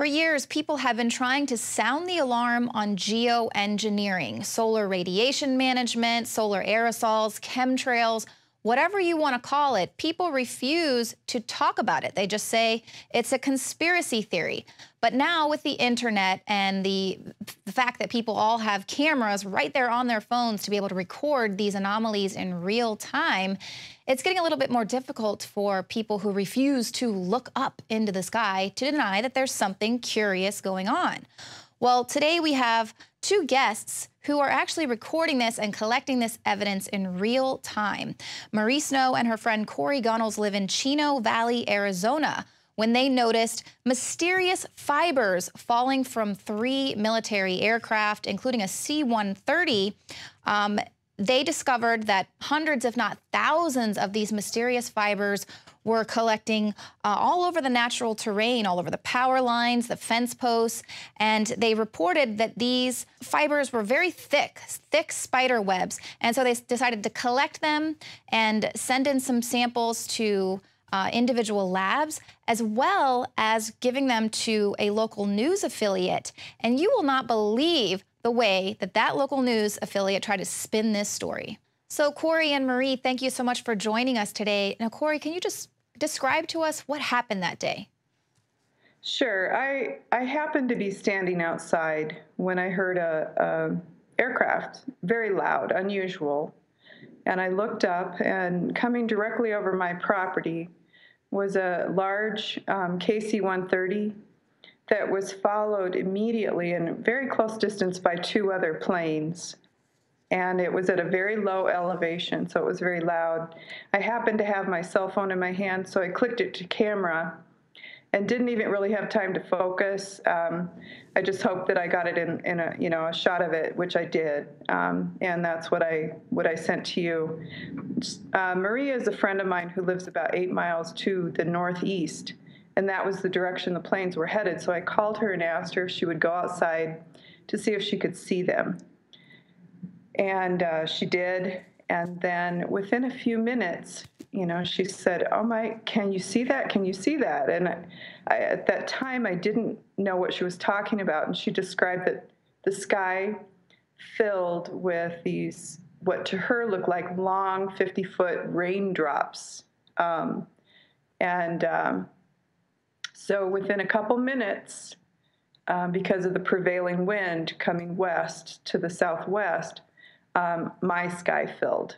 For years, people have been trying to sound the alarm on geoengineering, solar radiation management, solar aerosols, chemtrails, whatever you want to call it. People refuse to talk about it. They just say it's a conspiracy theory. But now with the internet and the fact that people all have cameras right there on their phones to be able to record these anomalies in real time, it's getting a little bit more difficult for people who refuse to look up into the sky to deny that there's something curious going on. Well, today we have two guests who are actually recording this and collecting this evidence in real time. Marie Snow and her friend Corey Gunnels live in Chino Valley, Arizona, when they noticed mysterious fibers falling from 3 military aircraft, including a C-130. They discovered that hundreds, if not thousands, of these mysterious fibers were collecting all over the natural terrain, all over the power lines, the fence posts, and they reported that these fibers were very thick spider webs. And so they decided to collect them and send in some samples to individual labs, as well as giving them to a local news affiliate. And you will not believe the way that that local news affiliate tried to spin this story. So Corey and Marie, thank you so much for joining us today. Now, Corey, can you just describe to us what happened that day? Sure. I happened to be standing outside when I heard a aircraft, very loud, unusual. And I looked up, and coming directly over my property was a large KC-130 that was followed immediately in very close distance by 2 other planes. And it was at a very low elevation, so it was very loud. I happened to have my cell phone in my hand, so I clicked it to camera and didn't even really have time to focus. I just hoped that I got it in a shot of it, which I did, and that's what I sent to you. Maria is a friend of mine who lives about 8 miles to the northeast, and that was the direction the planes were headed. So I called her and asked her if she would go outside to see if she could see them. And she did. And then within a few minutes, she said, "Oh my, can you see that? Can you see that?" And at that time, I didn't know what she was talking about. And she described that the sky filled with these, what to her looked like long 50-foot raindrops. So within a couple minutes, because of the prevailing wind coming west to the southwest, my sky filled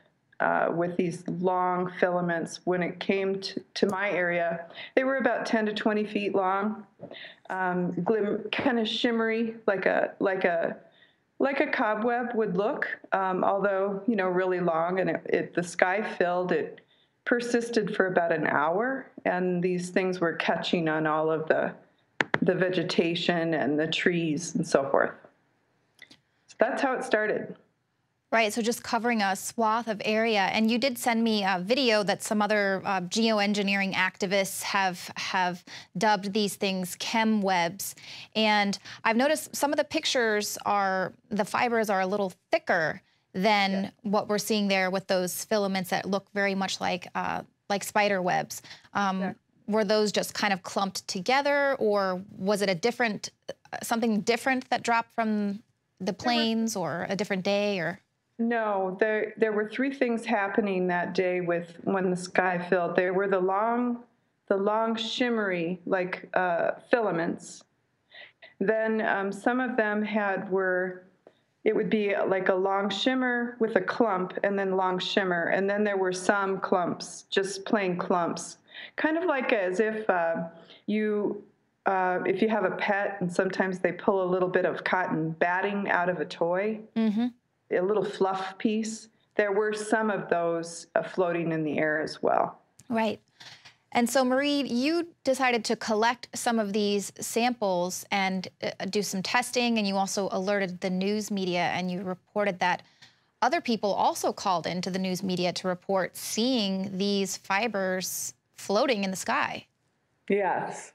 with these long filaments. When it came to my area, they were about 10 to 20 feet long, kind of shimmery, like a cobweb would look, although really long. And the sky filled. It persisted for about an hour, and these things were catching on all of the vegetation and the trees and so forth. So that's how it started. Right, so just covering a swath of area. And you did send me a video that some other geoengineering activists have dubbed these things chem webs. And I've noticed some of the pictures the fibers are a little thicker than what we're seeing there with those filaments that look very much like spider webs. Were those just kind of clumped together, or was it something different that dropped from the planes, or a different day, or? No, there were 3 things happening that day when the sky filled. There were the long shimmery filaments. Then some of them it would be like a long shimmer with a clump, and then long shimmer, and then there were some clumps, just plain clumps, kind of like as if you have a pet and sometimes they pull a little bit of cotton batting out of a toy. Mm-hmm. A little fluff piece. There were some of those floating in the air as well. Right. And so, Marie, you decided to collect some of these samples and do some testing, and you also alerted the news media, and you reported that other people also called into the news media to report seeing these fibers floating in the sky. Yes.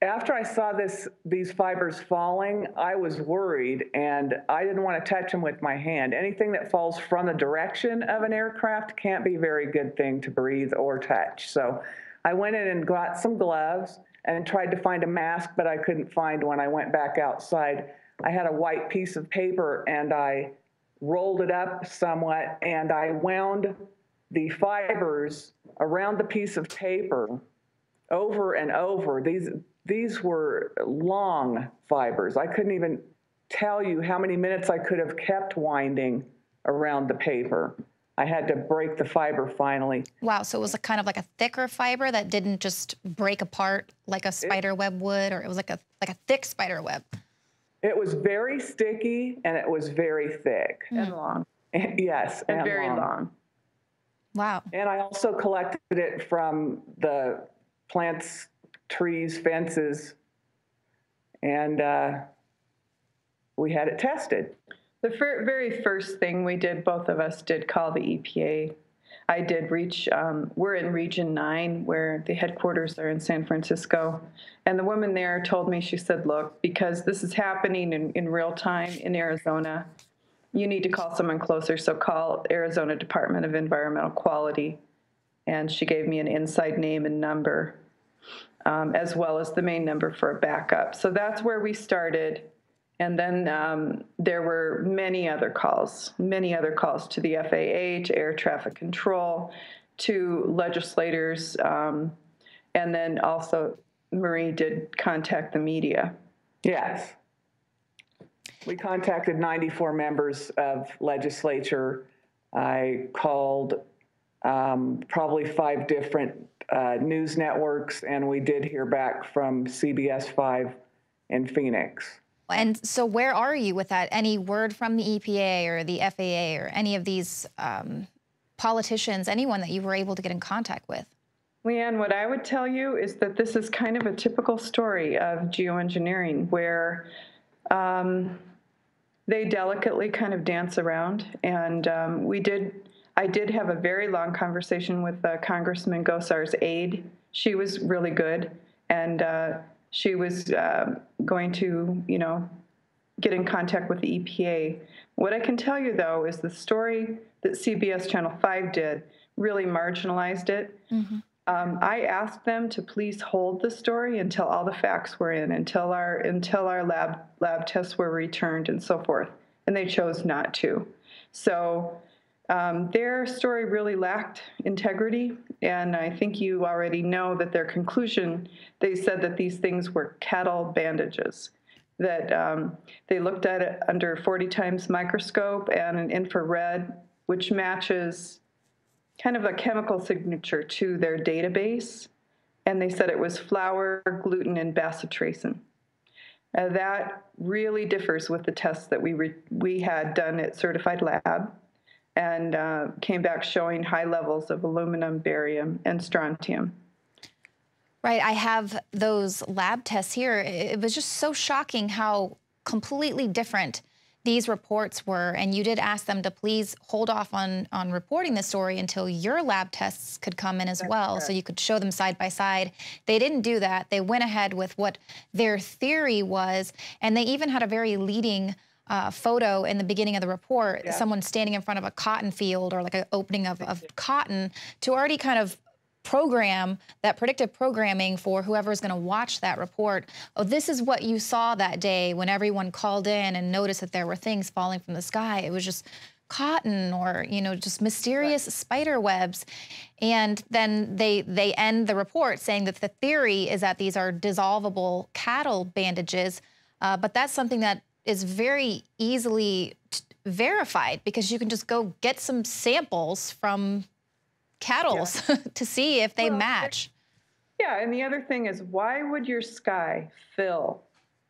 After I saw these fibers falling, I was worried, and I didn't want to touch them with my hand. Anything that falls from the direction of an aircraft can't be a very good thing to breathe or touch. So I went in and got some gloves and tried to find a mask, but I couldn't find one. I went back outside. I had a white piece of paper and I rolled it up somewhat and I wound the fibers around the piece of paper over and over. These were long fibers. I couldn't even tell you how many minutes I could have kept winding around the paper. I had to break the fiber finally. Wow, so it was kind of like a thicker fiber that didn't just break apart like a spider web would, or it was like a thick spider web? It was very sticky and it was very thick. And long. Yes, and very long. Wow. And I also collected it from the plants, trees, fences, and we had it tested. The very first thing we did, both of us did call the EPA. I did reach, we're in Region 9, where the headquarters are in San Francisco. And the woman there told me, she said, look, because this is happening in real time in Arizona, you need to call someone closer, so call Arizona Department of Environmental Quality. And she gave me an inside name and number, as well as the main number for a backup. So that's where we started. And then there were many other calls to the FAA, to air traffic control, to legislators, and then also Marie did contact the media. Yes. We contacted 94 members of legislature. I called probably 5 different news networks, and we did hear back from CBS 5 in Phoenix. And so where are you with that? Any word from the EPA or the FAA or any of these politicians, anyone that you were able to get in contact with? Leanne, what I would tell you is that this is kind of a typical story of geoengineering, where they delicately kind of dance around. And I did have a very long conversation with Congressman Gosar's aide. She was really good, and she was going to, get in contact with the EPA. What I can tell you, though, is the story that CBS Channel 5 did really marginalized it. Mm-hmm. I asked them to please hold the story until all the facts were in, until our lab tests were returned and so forth, and they chose not to. So their story really lacked integrity, and I think you already know that their conclusion, they said that these things were cattle bandages, that they looked at it under 40 times microscope and an infrared, which matches kind of a chemical signature to their database, and they said it was flour, gluten, and bacitracin. That really differs with the tests that we had done at Certified Lab, and came back showing high levels of aluminum, barium, and strontium. Right, I have those lab tests here. It was just so shocking how completely different these reports were, and you did ask them to please hold off on reporting the story until your lab tests could come in as well, so you could show them side by side. They didn't do that. They went ahead with what their theory was, and they even had a very leading photo in the beginning of the report, someone standing in front of a cotton field or like an opening of cotton to already kind of program that predictive programming for whoever's going to watch that report. Oh, this is what you saw that day when everyone called in and noticed that there were things falling from the sky. It was just cotton or, just mysterious spider webs. And then they end the report saying that the theory is that these are dissolvable cattle bandages. But that's something that is very easily verified because you can just go get some samples from cattle to see if they match. Yeah, and the other thing is, why would your sky fill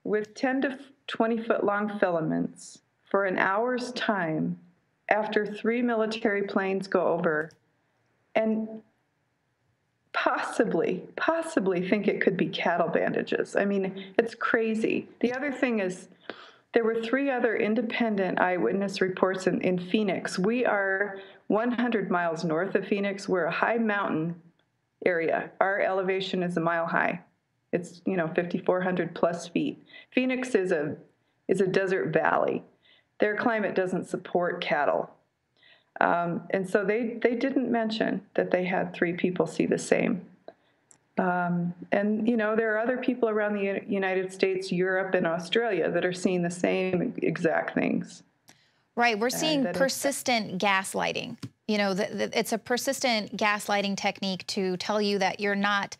with 10 to 20 foot long filaments for an hour's time after 3 military planes go over and possibly think it could be cattle bandages? I mean, it's crazy. The other thing is, there were 3 other independent eyewitness reports in Phoenix. We are 100 miles north of Phoenix. We're a high mountain area. Our elevation is a mile high. It's 5,400 plus feet. Phoenix is a desert valley. Their climate doesn't support cattle, and so they didn't mention that they had 3 people see the same. And, you know, there are other people around the United States, Europe, and Australia that are seeing the same exact things. Right. We're And seeing that persistent gaslighting. You know, it's a persistent gaslighting technique to tell you that you're not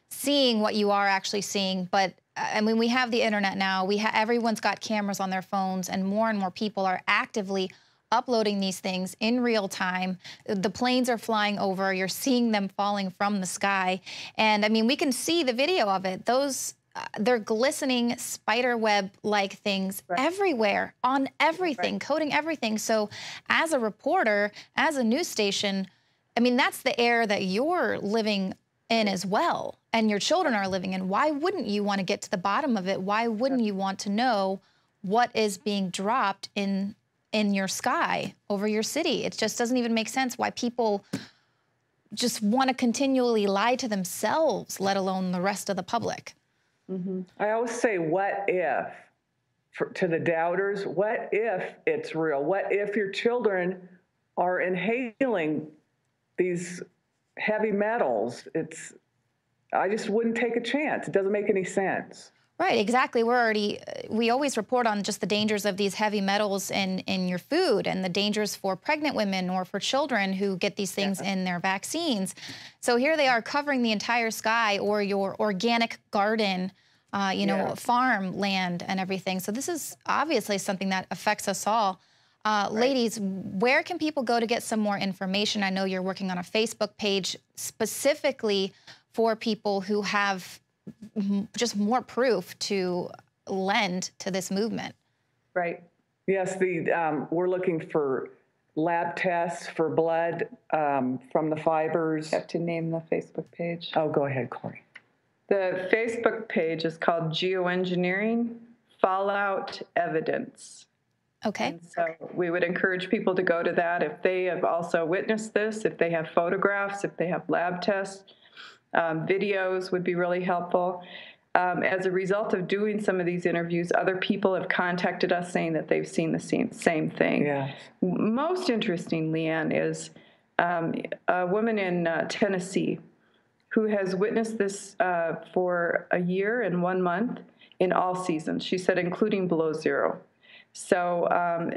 seeing what you are actually seeing. But I mean, we have the internet now. Everyone's got cameras on their phones, and more people are actively uploading these things in real time. The planes are flying over. You're seeing them falling from the sky. And I mean, we can see the video of it. Those they're glistening spider web-like things everywhere, on everything, coating everything. So as a reporter, as a news station, I mean, that's the air that you're living in as well, and your children are living in. Why wouldn't you want to get to the bottom of it? Why wouldn't you want to know what is being dropped in your sky over your city? It just doesn't even make sense why people just want to continually lie to themselves, let alone the rest of the public. I always say, what if, to the doubters, what if it's real? What if your children are inhaling these heavy metals? I just wouldn't take a chance. It doesn't make any sense. Right, exactly. We always report on just the dangers of these heavy metals in your food, and the dangers for pregnant women or for children who get these things in their vaccines. So here they are covering the entire sky, or your organic garden, you know, farm land and everything. So this is obviously something that affects us all. Ladies, where can people go to get some more information? I know you're working on a Facebook page specifically for people who have just more proof to lend to this movement. Right. Yes, we're looking for lab tests for blood from the fibers. You have to name the Facebook page. Oh, go ahead, Corey. The Facebook page is called Geoengineering Fallout Evidence. Okay. And so we would encourage people to go to that if they have also witnessed this, if they have photographs, if they have lab tests. Videos would be really helpful. As a result of doing some of these interviews, other people have contacted us saying that they've seen the same thing. Yeah. Most interesting, Leanne, is a woman in Tennessee who has witnessed this for a year and 1 month in all seasons. She said, including below zero. So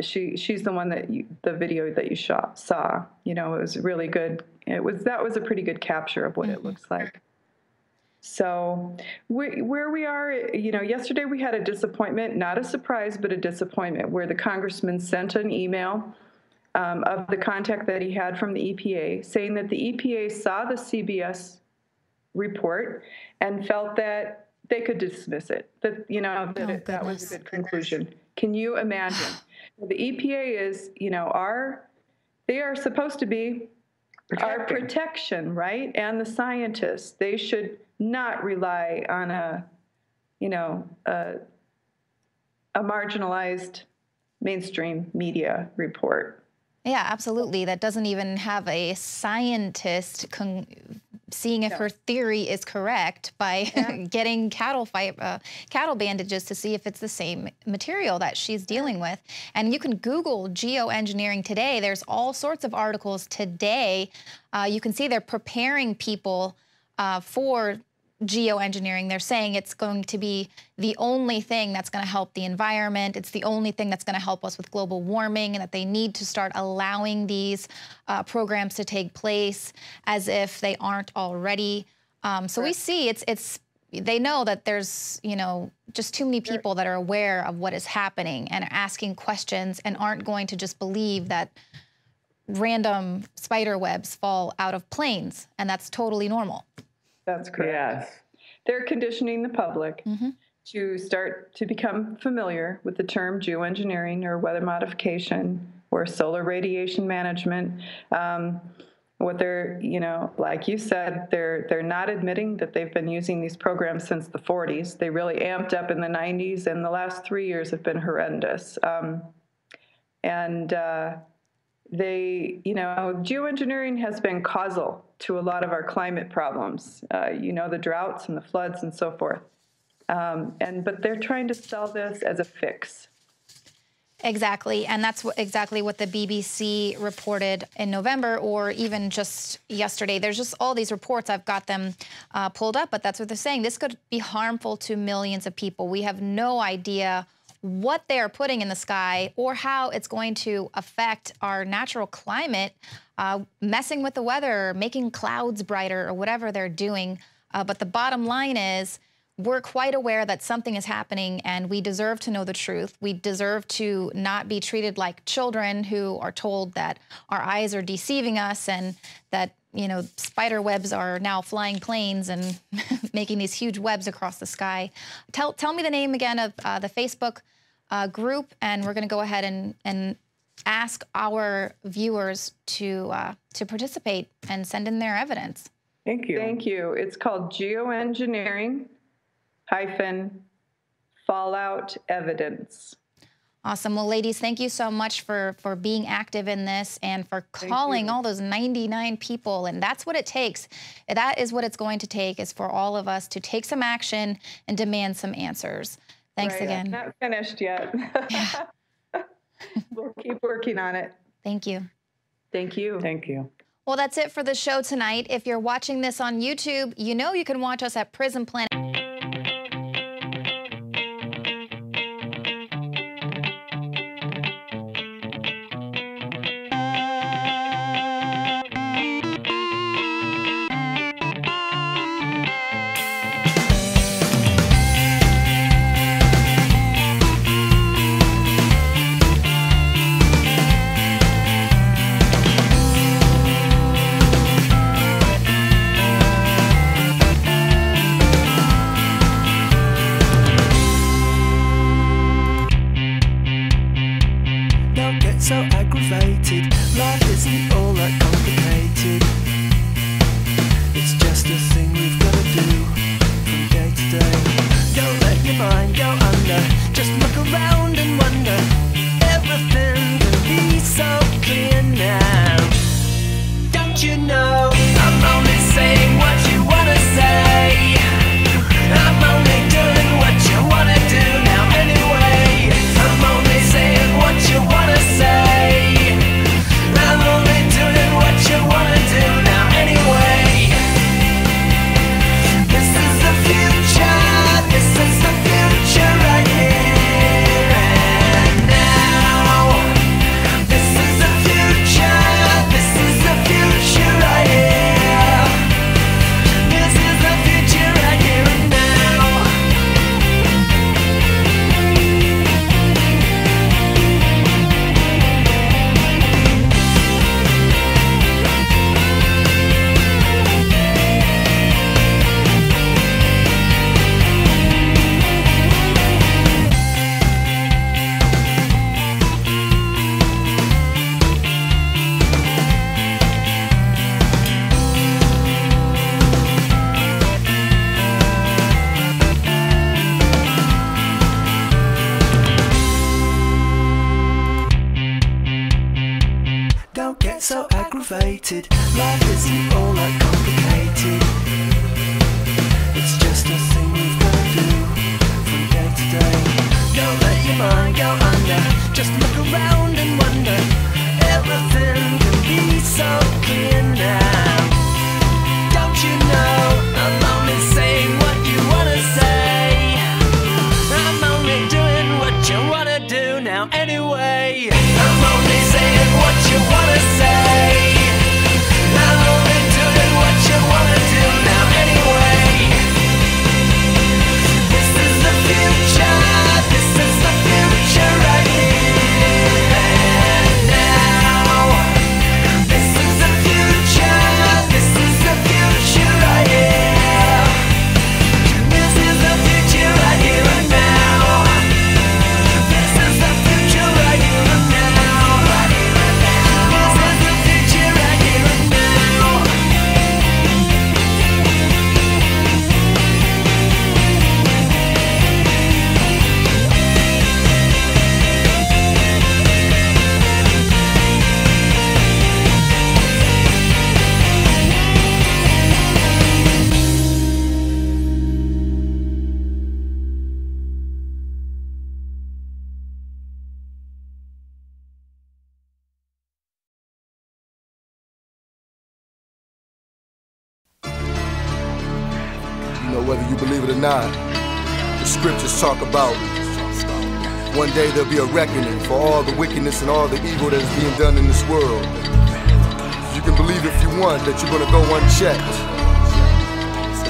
she's the one that the video that you saw. You know, it was really good. That was a pretty good capture of what it looks like. So where we are, you know, yesterday we had a disappointment, not a surprise, but a disappointment, where the congressman sent an email of the contact that he had from the EPA, saying that the EPA saw the CBS report and felt that they could dismiss it. That, you know, that was a good conclusion. Can you imagine? The EPA is, you know, they are supposed to be our protection, right? And the scientists, they should not rely on a marginalized mainstream media report. Yeah, absolutely. That doesn't even have a scientist seeing if her theory is correct by getting cattle bandages to see if it's the same material that she's dealing with. And you can Google geoengineering today. There's all sorts of articles today. You can see they're preparing people for geoengineering. They're saying it's going to be the only thing that's going to help the environment. It's the only thing that's going to help us with global warming, and that they need to start allowing these programs to take place as if they aren't already. So we see they know that there's, you know, just too many people that are aware of what is happening and are asking questions and aren't going to just believe that random spider webs fall out of planes, and that's totally normal. That's correct. Yes. They're conditioning the public to start to become familiar with the term geoengineering or weather modification or solar radiation management. What they're, you know, like you said, they're not admitting that they've been using these programs since the 40s. They really amped up in the 90s, and the last 3 years have been horrendous. You know, geoengineering has been causal to a lot of our climate problems, you know, the droughts and the floods and so forth. But they're trying to sell this as a fix. Exactly, and that's exactly what the BBC reported in November, or even just yesterday. There's just all these reports. I've got them pulled up, but that's what they're saying. This could be harmful to millions of people. We have no idea what they are putting in the sky or how it's going to affect our natural climate, messing with the weather, making clouds brighter, or whatever they're doing. But the bottom line is, we're quite aware that something is happening, and we deserve to know the truth. We deserve to not be treated like children who are told that our eyes are deceiving us and that, you know, spider webs are now flying planes and making these huge webs across the sky. Tell me the name again of the Facebook group, and we're going to go ahead and ask our viewers to participate and send in their evidence. Thank you. Thank you. It's called Geoengineering Fallout Evidence. Awesome. Well, ladies, thank you so much for being active in this and for calling all those 99 people. And that's what it takes. That is what it's going to take, is for all of us to take some action and demand some answers. Thanks again. I'm not finished yet. Yeah. We'll keep working on it. Thank you. Thank you. Thank you. Well, that's it for the show tonight. If you're watching this on YouTube, you know you can watch us at Prison Planet. So aggravated, life isn't all that complicated. It's just a thing we've got to do from day to day. Don't let your mind go under, just look around and wonder. Everything can be so clear now. Don't you know, I'm only saying what you wanna say. I'm only doing what you wanna do now anyway. I'm only saying what you wanna say. I'm only doing what you wanna do now anyway. This is the future, this is the future right here and now. This is the future, this is the future right here. This is the future right here and now. Don't get so aggravated, life isn't all that complicated. It's just a thing we've got to do from day to day. Don't let your mind go under, just look around and wonder. Everything can be so clear now. Don't you know, I'm only saying what you wanna say. I'm only doing what you wanna do now anyway. I'm only saying what you wanna say. I'm only doing what you wanna do now anyway. This is the future, this is the future right here and now. But whether you believe it or not, the scriptures talk about one day there'll be a reckoning for all the wickedness and all the evil that is being done in this world. You can believe if you want that you're going to go unchecked.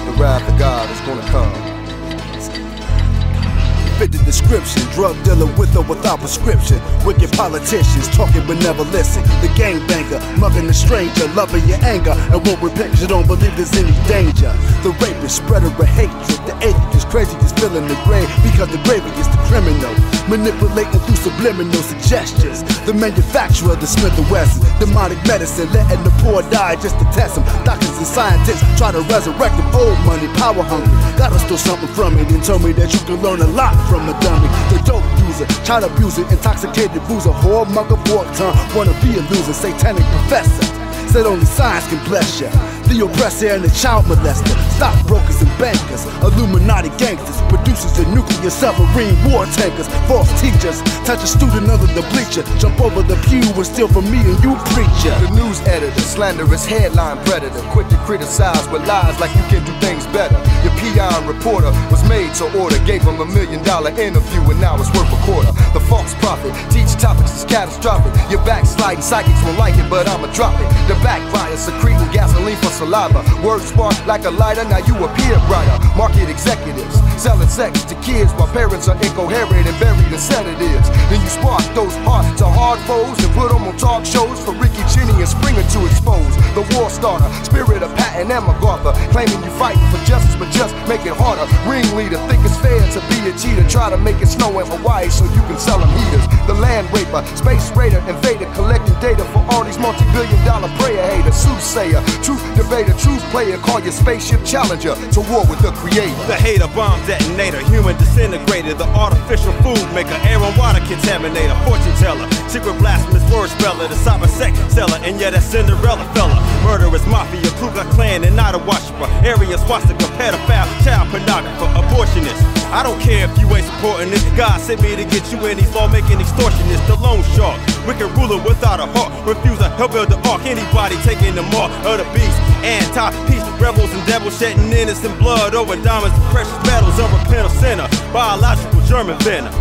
The wrath of God is going to come. Fit the description, drug dealer with or without prescription. Wicked politicians talking but never listen. The gangbanger, mugging the stranger, loving your anger and won't repent 'cause you don't believe there's any danger. The rapist, spreader of hatred. The atheist, crazy, just filling the grave because the gravy is the criminal. Manipulating through subliminal suggestions. The manufacturer of the Smith & Wesson. Demonic medicine, letting the poor die just to test them. Doctors and scientists try to resurrect them. Old money, power hungry. Gotta steal something from it and told me that you can learn a lot from a dummy. The dope user, child abuser, intoxicated boozer, whore, mugger, fork tongue, wanna be a loser, satanic professor. Said only science can bless ya. The oppressor and the child molester, stockbrokers and bankers, Illuminati gangsters, producers of nuclear submarine war tankers, false teachers, touch a student under the bleacher, jump over the pew and steal from me and you preacher. The news editor, slanderous headline predator, quick to criticize with lies like you can do things better. Your peon reporter was made to order, gave him $1 million interview and now it's worth a quarter. The false prophet, teach topics is catastrophic. Your backsliding psychics won't like it, but I'ma drop it. The backfire, secreting gasoline for saliva. Words spark like a lighter, now you appear brighter. Market executives selling sex to kids while parents are incoherent and buried in sedatives. Then you spark those heart to hard foes and put them on talk shows for Ricky, Ginny, and Springer to expose. The war starter, spirit of Patton and MacArthur, claiming you fighting for justice but just make it harder. Ringleader, think it's fair to be a cheater, try to make it snow in Hawaii so you can sell them heaters. The land raper, space raider, invader, collecting data for all these multi-billion-dollar prayer haters. Soothsayer, truth debater, truth player, call your spaceship challenger to war with the creator. The hater bomb detonator, human disintegrator, the artificial food maker, air and water contaminator, fortune teller, secret blasphemous word speller, the cyber sex seller, and yeah, that Cinderella fella. Murderous mafia, Ku Klux Klan, and not a worshiper, area swastika, pedophile, child pornographer, abortionist. I don't care if you ain't supporting this. God sent me to get you in these law-making extortionists. The loan shark, wicked ruler without a heart, refuser, help build the ark. Anybody taking the mark of the beast, anti-peace, rebels and devils shedding innocent blood over diamonds and precious metals. Unrepentant sinner, biological German venom.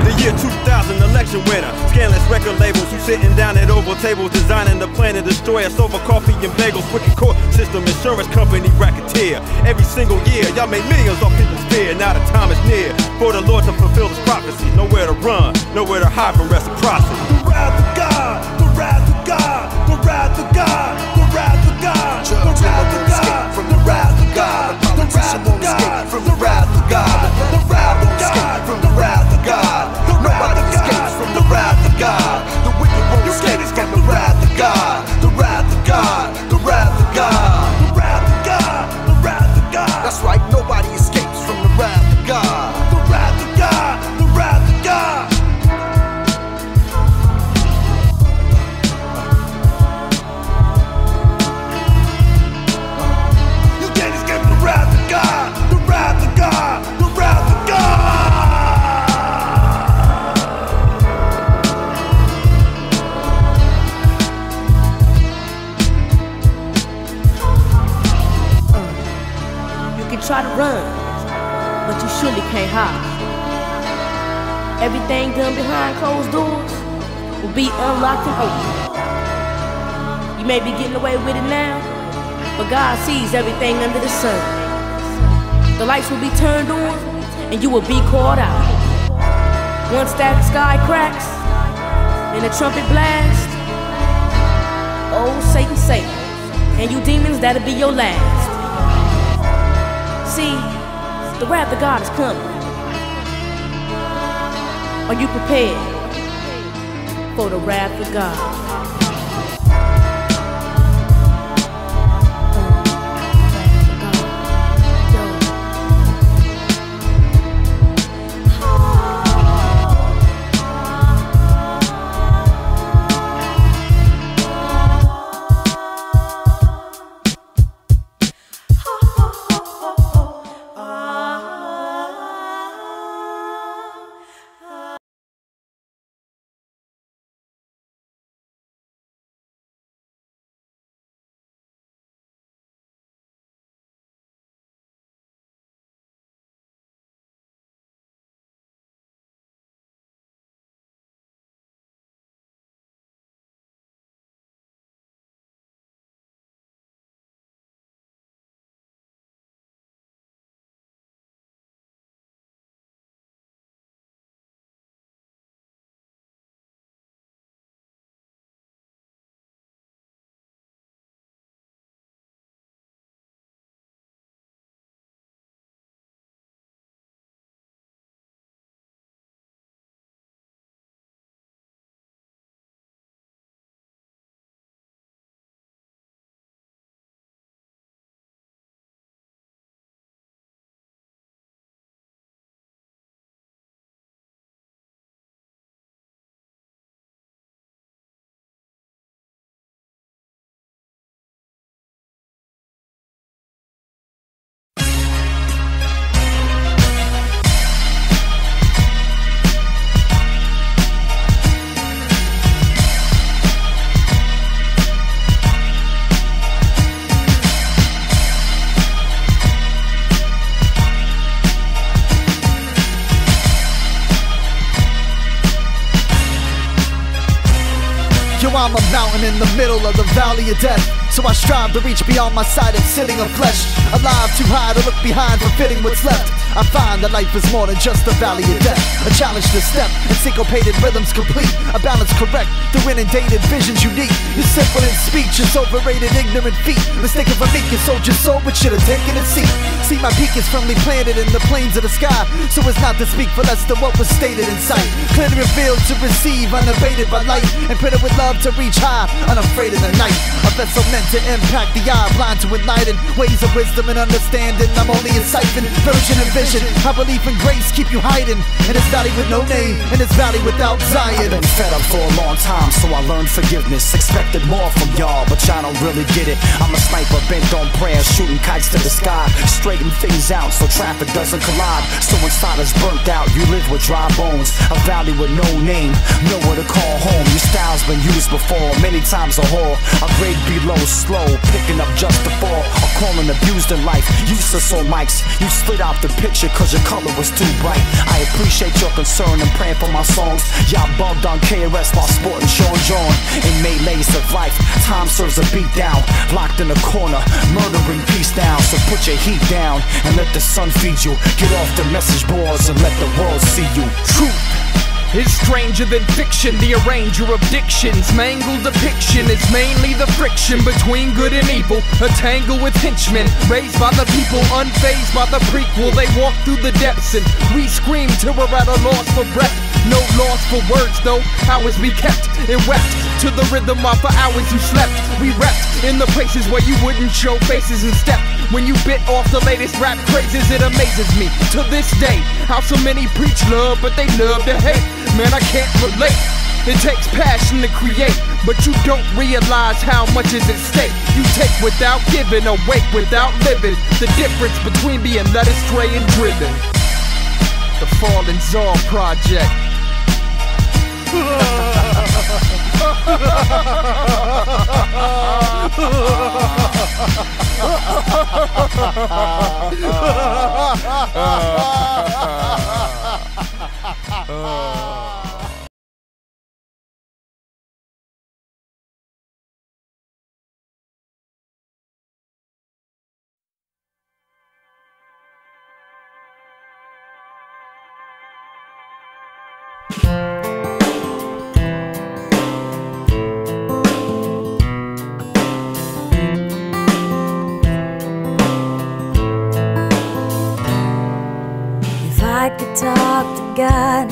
The year 2000 election winner, scandalous record labels who sitting down at oval tables designing the plan to destroy us over coffee and bagels. Wicked court system, insurance company, racketeer. Every single year, y'all make millions off people's fear. Now the time is near for the Lord to fulfill His prophecy. Nowhere to run, nowhere to hide from reciprocity. The wrath of God, the wrath of God, the wrath of God, the wrath of God, the wrath of God, from the wrath of God, the wrath of God, from the wrath of God, the wrath of God, from the wrath of God. Nobody escapes from the wrath of God. The wicked won't escape from the wrath of God. The wrath of God, the wrath of God, the wrath of God, the wrath of God. That's right, nobody escapes from the wrath of God. The wrath of God, the wrath of God. You can't escape the wrath of God. The wrath of God, the wrath of God. Try to run, but you surely can't hide. Everything done behind closed doors will be unlocked and open. You may be getting away with it now, but God sees everything under the sun. The lights will be turned on, and you will be called out. Once that sky cracks, and the trumpet blast, oh Satan, Satan, and you demons, that'll be your last. See, the wrath of God is coming. Are you prepared for the wrath of God? I'm a mountain in the middle of the valley of death, so I strive to reach beyond my sight and sitting of flesh. Alive too high to look behind, fulfilling what's left. I find that life is more than just a valley of death. A challenge to step in syncopated rhythms complete. A balance correct through inundated visions unique. You're simple in speech, it's overrated, ignorant feet. Mistaken for meek, you sold your soul, but should have taken a seat. See, my peak is firmly planted in the plains of the sky, so as not to speak for less than what was stated in sight. Clearly revealed to receive, unabated by light, and printed with love to reach high, unafraid of the night. A vessel meant to impact the eye, blind to enlighten ways of wisdom and understanding. I'm only a siphon, version of vision. How belief and grace keep you hiding in this valley with no name, in this valley without Zion. I've been fed up for a long time, so I learned forgiveness. Expected more from y'all, but y'all don't really get it. I'm a sniper bent on prayer, shooting kites to the sky, straighten things out so traffic doesn't collide. So inside is burnt out, you live with dry bones. A valley with no name, nowhere to call home. Your style's been used before, many times a whore. A grade below, slow, picking up just to fall. A calling abused in life, useless on mics. You slid out the picture cause your color was too bright. I appreciate your concern and praying for my songs. Y'all bugged on KRS while sporting Sean John. In melees of life, time serves a beat down. Locked in a corner, murdering peace down. So put your heat down and let the sun feed you. Get off the message boards and let the world see you. Truth is stranger than fiction, the arranger of dictions. Mangled depiction is mainly the friction between good and evil. A tangle with henchmen, raised by the people, unfazed by the prequel. They walk through the depths and we scream till we're at a loss for breath. No loss for words though, hours we kept and wept to the rhythm of for hours you slept. We repped in the places where you wouldn't show faces and step. When you bit off the latest rap crazes, it amazes me to this day how so many preach love but they love to hate. Man, I can't relate. It takes passion to create, but you don't realize how much is at stake. You take without giving, awake without living. The difference between being led astray and driven. The Fallen Czar Project. If I could talk to God,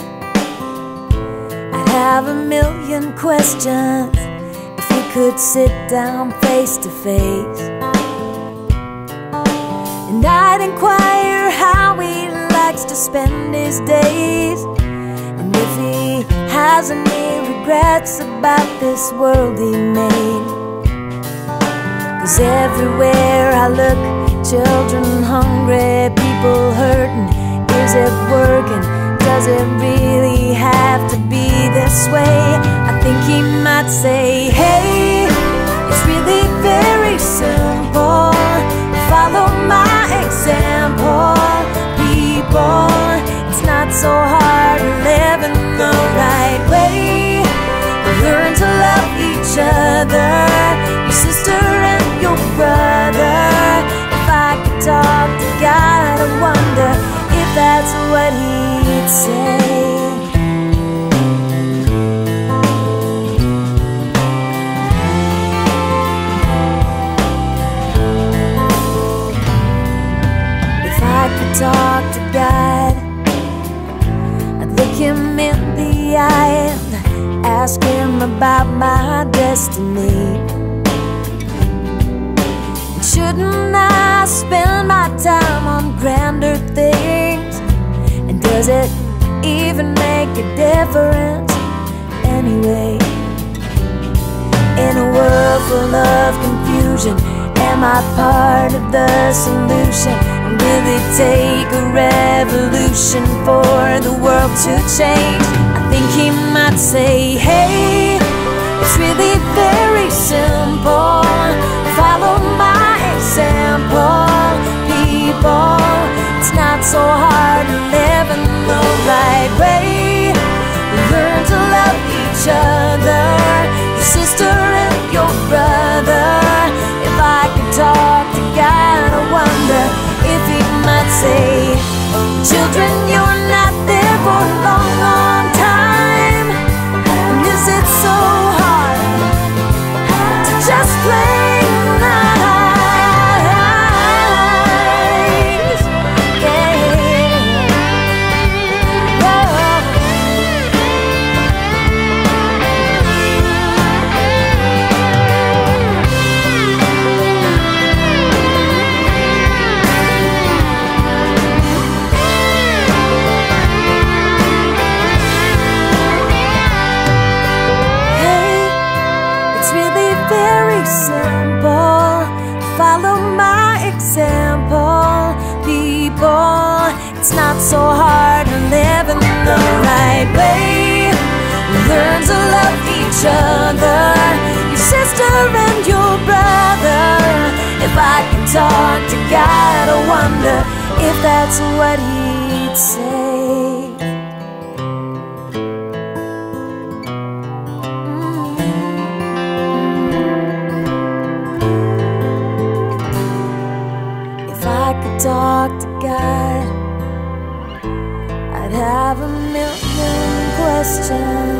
I'd have a million questions. If we could sit down face to face, and I'd inquire how he likes to spend his days, and if he has any regrets about this world he made. 'Cause everywhere I look, children hungry, people hurting. Is it working? Does it really have to be this way? I think he might say, hey, it's really very simple. Follow my example, people. It's not so hard to live in the right way. Learn to love each other, your sister and your brother. If I could talk to God, I wonder if that's what he'd say. If I could talk to God, I'd look him in the eye and ask him about my destiny. Shouldn't I spend my time on grander things? And does it even make a difference anyway? In a world full of confusion, am I part of the solution? And will it take a revolution for the world to change? I think he might say, hey, it's really very simple. Follow my example, people. It's not so hard to live in the right way. Learn to love each other, your sister simple. Follow my example, people. It's not so hard to live in the right way. Learn to love each other, your sister and your brother. If I can talk to God, I wonder if that's what he'd say. If I could talk to God, I'd have a million questions.